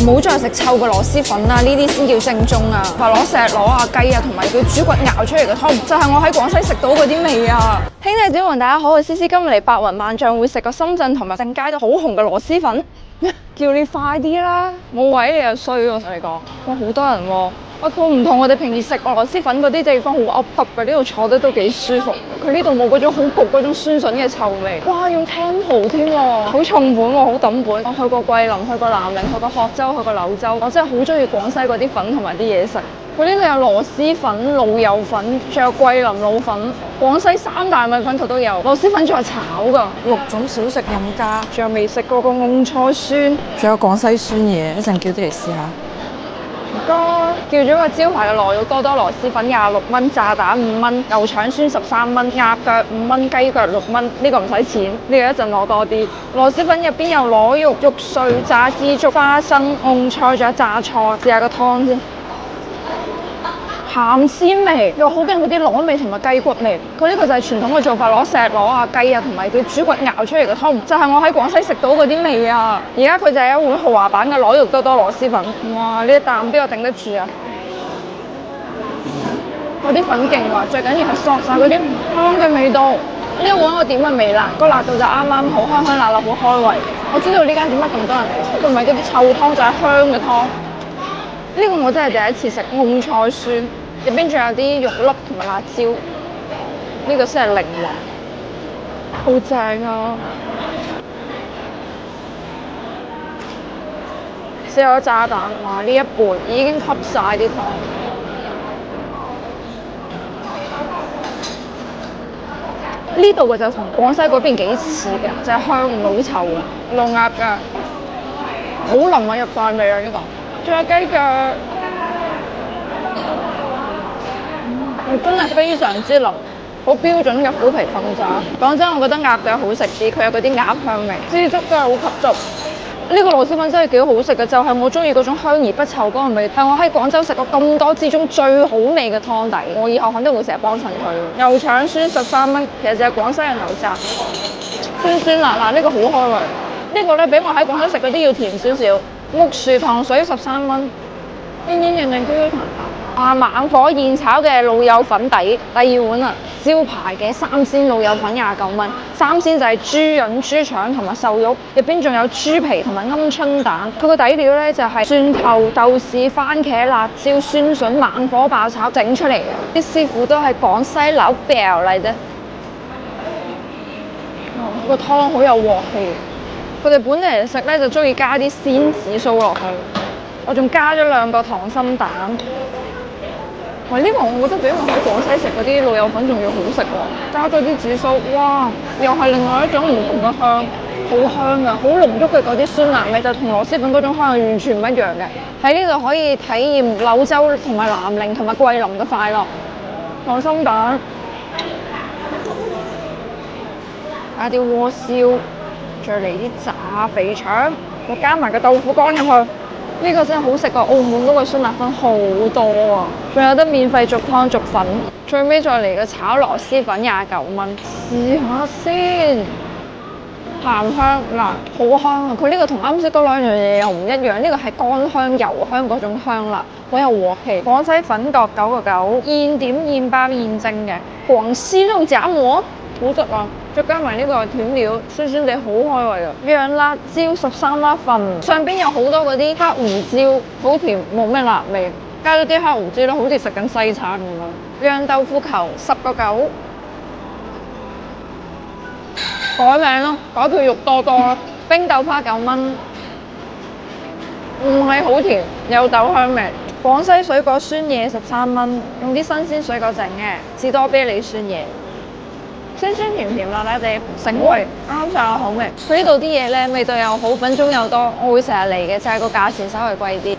唔好再食臭嘅螺絲粉啦，呢啲先叫正宗啊！話攞石螺啊、雞啊同埋佢豬骨熬出嚟嘅湯，就係我喺廣西食到嗰啲味啊！兄弟姊妹大家好，我係思思，今日嚟白雲萬象會食個深圳同埋正街都好紅嘅螺絲粉，叫你快啲啦！冇位你又衰喎，我同你講，哇好多人喎！佢唔同我哋平時食螺絲粉嗰啲地方好噏噏嘅，呢度坐得都幾舒服。佢呢度冇嗰種好焗嗰種酸筍嘅臭味。哇，用青蠔添喎，好重本喎，好抌本。我去過桂林，去過南寧，去過鶴洲，去過柳州，我真係好中意廣西嗰啲粉同埋啲嘢食。佢呢度有螺絲粉、老友粉，仲有桂林老粉，廣西三大米粉佢都有。螺絲粉仲係炒㗎，6種小食任加，仲有未食過個蕹菜酸，仲有廣西酸嘢，一陣叫啲嚟試下。唔該，叫咗個招牌嘅螺肉多多螺絲粉26蚊，炸蛋5蚊，牛腸酸13蚊，鴨腳5蚊，雞腳6蚊，呢個唔使錢，呢個一陣攞多啲。螺絲粉入邊有螺肉、肉碎、炸枝竹、花生、蕹菜，仲有榨菜，試下個湯先。鹹鮮味，又好勁嗰啲螺味同埋雞骨味。佢呢個就係傳統嘅做法，攞石螺啊、雞啊同埋佢豬骨熬出嚟嘅湯，就係我喺廣西食到嗰啲味啊！而家佢就係一碗豪華版嘅螺肉多多螺絲粉。哇！呢一啖邊個頂得住啊？嗰啲粉勁喎，最緊要係索晒嗰啲湯嘅味道。呢一碗我點嘅微辣，個辣度就啱啱好，香香辣辣好開胃。我知道呢間點解咁多人嚟，佢唔係嗰啲臭湯，就係香嘅湯。呢個我真係第一次食蕹菜酸，入邊仲有啲肉粒同埋辣椒，呢個先係靈魂，好正啊！試下個炸蛋，哇！呢一半已經吸晒啲湯。呢度嘅就同廣西嗰邊幾似嘅，就係香唔好臭嘅，老鴨㗎，好腍啊入飯味啊呢個。仲有雞腳，真係非常之腍，好標準嘅虎皮鳳爪。講真，我覺得鴨腳好食啲，佢有嗰啲鴨香味，枝竹真係好吸汁。呢個螺絲粉真係幾好食嘅，就係我中意嗰種香而不臭嗰個味，係我喺廣州食過咁多之中最好味嘅湯底。我以後肯定會成日幫襯佢。牛腸酸13蚊，其實就係廣西嘅牛雜，酸酸辣辣，呢個好開胃。呢個咧比我喺廣西食嗰啲要甜少少。木薯糖水13蚊，煙煙韌韌 Q Q 彈彈。啊，猛火現炒嘅老友粉底，第二碗啊，招牌嘅三鮮老友粉29蚊。三鮮就係豬潤、豬腸同埋瘦肉，入邊仲有豬皮同埋鵪鶉蛋。佢個底料咧就係蒜頭、豆豉、番茄、辣椒、酸筍猛火爆炒整出嚟嘅。啲師傅都係廣西老表嚟啫。個湯好有鑊氣。佢哋本地人食咧就中意加啲鮮紫蘇落去，我仲加咗2個溏心蛋。喂，呢個我覺得比我喺廣西食嗰啲老友粉仲要好食喎，加咗啲紫蘇，哇，又係另外一種唔同嘅香，好香啊，好濃郁嘅嗰啲酸辣味，就同螺絲粉嗰種香係完全唔一樣嘅。喺呢度可以體驗柳州同埋南寧同埋桂林嘅快樂。溏心蛋，加啲鍋燒。再嚟啲炸肥腸，再加埋個豆腐乾入去，呢個真係好食過澳門嗰個酸辣粉好多啊！仲有得免費續湯續粉，最尾再嚟個炒螺絲粉29蚊，試下先，鹹香辣，好香啊！佢呢個同啱先嗰兩樣嘢又唔一樣，呢個係乾香油香嗰種香辣，好有鑊氣。廣西粉角9個9，現點現包現蒸嘅廣西肉夾饃。好食啊！再加埋呢個甜料，酸酸地好開胃啊！釀辣椒13粒份，上邊有好多嗰啲黑胡椒，好甜，冇咩辣味。加咗啲黑胡椒咧，好似食緊西餐咁樣。釀豆腐球10個9，改名咯，改叫肉多多啦。冰豆花9蚊，唔係好甜，有豆香味。廣西水果酸嘢13蚊，用啲新鮮水果整嘅，士多啤梨酸嘢。酸酸甜甜辣辣地，醒胃，啱晒我口味。佢呢度啲嘢咧，味道又好，品種又多，我會成日嚟嘅，就係個價錢稍微貴啲。